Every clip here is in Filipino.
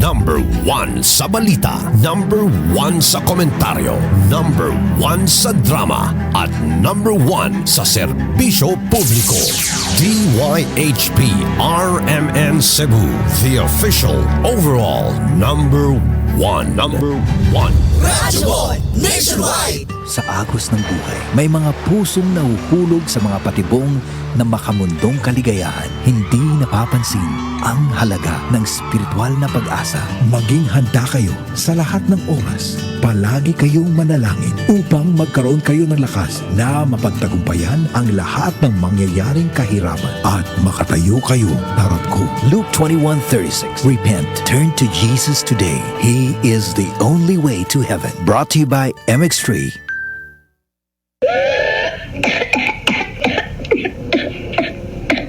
Number 1 sa balita, number 1 sa komentaryo, number 1 sa drama, at number 1 sa serbisyo publiko. DYHP RMN Cebu, the official overall number 1. Number 1. Radyo Boy Nationwide! Sa agos ng buhay, may mga pusong nahuhulog sa mga patibong na makamundong kaligayahan. Hindi napapansin ang halaga ng spiritual na pag-asa. Maging handa kayo sa lahat ng oras. Palagi kayong manalangin upang magkaroon kayo ng lakas na mapagtagumpayan ang lahat ng mangyayaring kahirapan at makatayo kayo harap ko. Luke 21:36. Repent. Turn to Jesus today. He is the only way to heaven. Brought to you by MX3.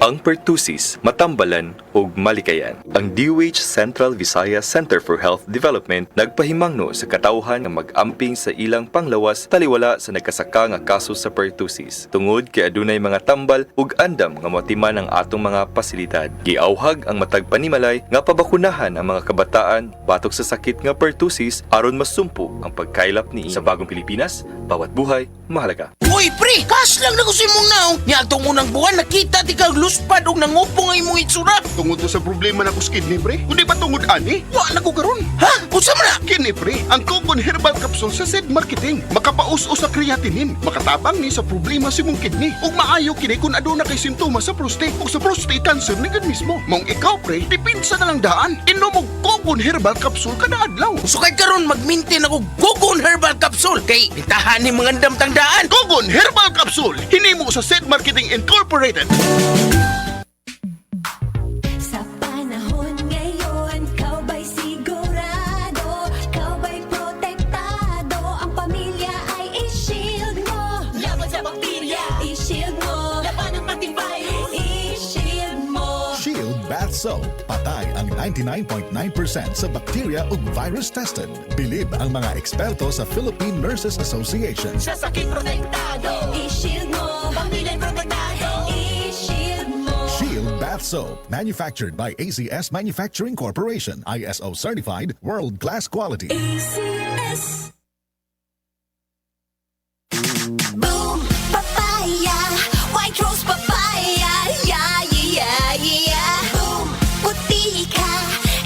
Ang pertussis, matambalan ug malikayan. Ang DOH Central Visayas Center for Health Development nagpahimangno sa katawhan nga mag-amping sa ilang panglawas taliwala sa nagkasaka nga kaso sa pertussis. Tungod kay adunay mga tambal ug andam nga motiman ang atong mga pasilidad. Giauhag ang matag panimalay nga pabakunahan ang mga kabataan batok sa sakit nga pertussis aron masumpo ang pagkailap niini. Sa bagong Pilipinas, bawat buhay mahalaga. Uy, pre! Kas lang na gusto mong naong! Niya itong unang buwan, nakita di kag luspad o nangupong ay mong itsura! Tungod to sa problema na ko kidney, pre. Kundi ba tungod ani? Wa na ko karon. Ha? Unsa man na? Kini, pre, ang Cogon Herbal Capsule sa Zed Marketing. Makapaus-us sa creatinine. Makatabang ni sa problema si mong kidney. Ug maayo kini kung aduna kay simptomas sa prostate o sa prostate cancer ni gud mismo. Mong ikaw, pre, dipinsa na lang daan. Inom og Cogon Herbal Capsule kada adlaw. Usukay karon mag-maintain ako Cogon Herbal Capsule kay bitahan ni mga damtang daan! Cogon Herbal Capsule. Hinimo sa Zed Marketing Incorporated. Sa panahon ngayon, kau ba'y sigurado? Kau ba'y protektado? Ang pamilya ay i-shield mo. Laban sa bakterya, i-shield mo. Laban ng pating virus, i-shield mo. Shield Bath Soap. Patay ang 99.9% sa bacteria ug virus tested. Bilib ang mga eksperto sa Philippine Nurses Association. Sa sakit protektado, i-shield mo. Pamilya'y protektado, i-shield mo. Shield Bath Soap. Manufactured by ACS Manufacturing Corporation. ISO certified, world-class quality. ACS. Boom, papaya, white rose papaya, yeah, yeah, yeah. Boom, puti ka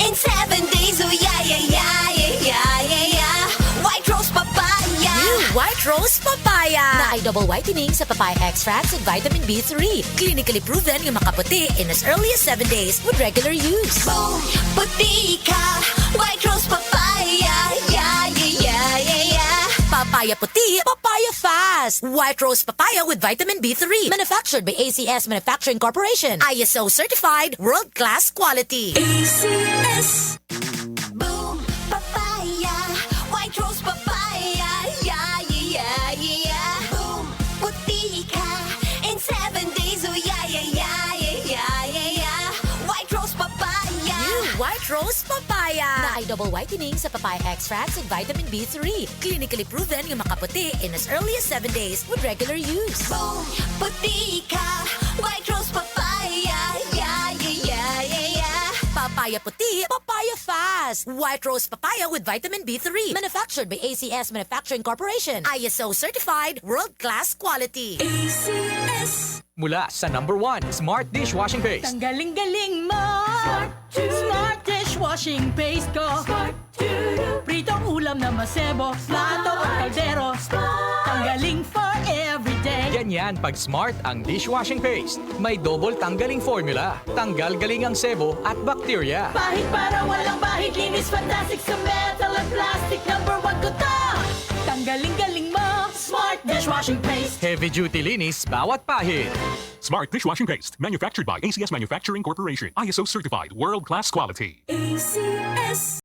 in 7 days, oh yeah, yeah, yeah, yeah, yeah, yeah. White rose papaya. New White Rose Papaya na ay double whitening sa papaya extracts and vitamin B3. Clinically proven yung makaputi in as early as 7 days with regular use. Boom, puti ka, white rose papaya, yeah, yeah, yeah, yeah, yeah. Papaya puti, papaya fast. White Rose Papaya with vitamin B3. Manufactured by ACS Manufacturing Corporation. ISO certified, world-class quality. ACS. Boom, papaya, white rose papaya, yeah, yeah, yeah. Boom, puti ka in 7 days, oh yeah, yeah, yeah, yeah, yeah, yeah. White rose papaya. New White Rose Papaya na ay double whitening sa papaya extracts and vitamin B3. Clinically proven yung makaputi in as early as 7 days with regular use. Boom, puti ka, white rose papaya, yeah, yeah, yeah, yeah, yeah. Papaya puti, papaya fast. White Rose Papaya with vitamin B3. Manufactured by ACS Manufacturing Corporation. ISO certified, world-class quality. ACS. Mula sa number 1, Smart Dishwashing Paste. Ang galing-galing mo! Smart dishwashing paste ko! Pritong ulam na masebo, plato o kaldero. Tanggaling for everyday. Ganyan pag Smart ang dishwashing paste. May double tanggaling formula. Tanggal galing ang sebo at bakterya. Bahid para walang bahid, linis fantastic sa metal at plastic. Number 1 ko to! Tanggaling-galing mo! Smart dishwashing paste. Heavy duty linis bawat pahid. Smart Dishwashing Paste. Manufactured by ACS Manufacturing Corporation. ISO certified. World-class quality. ACS.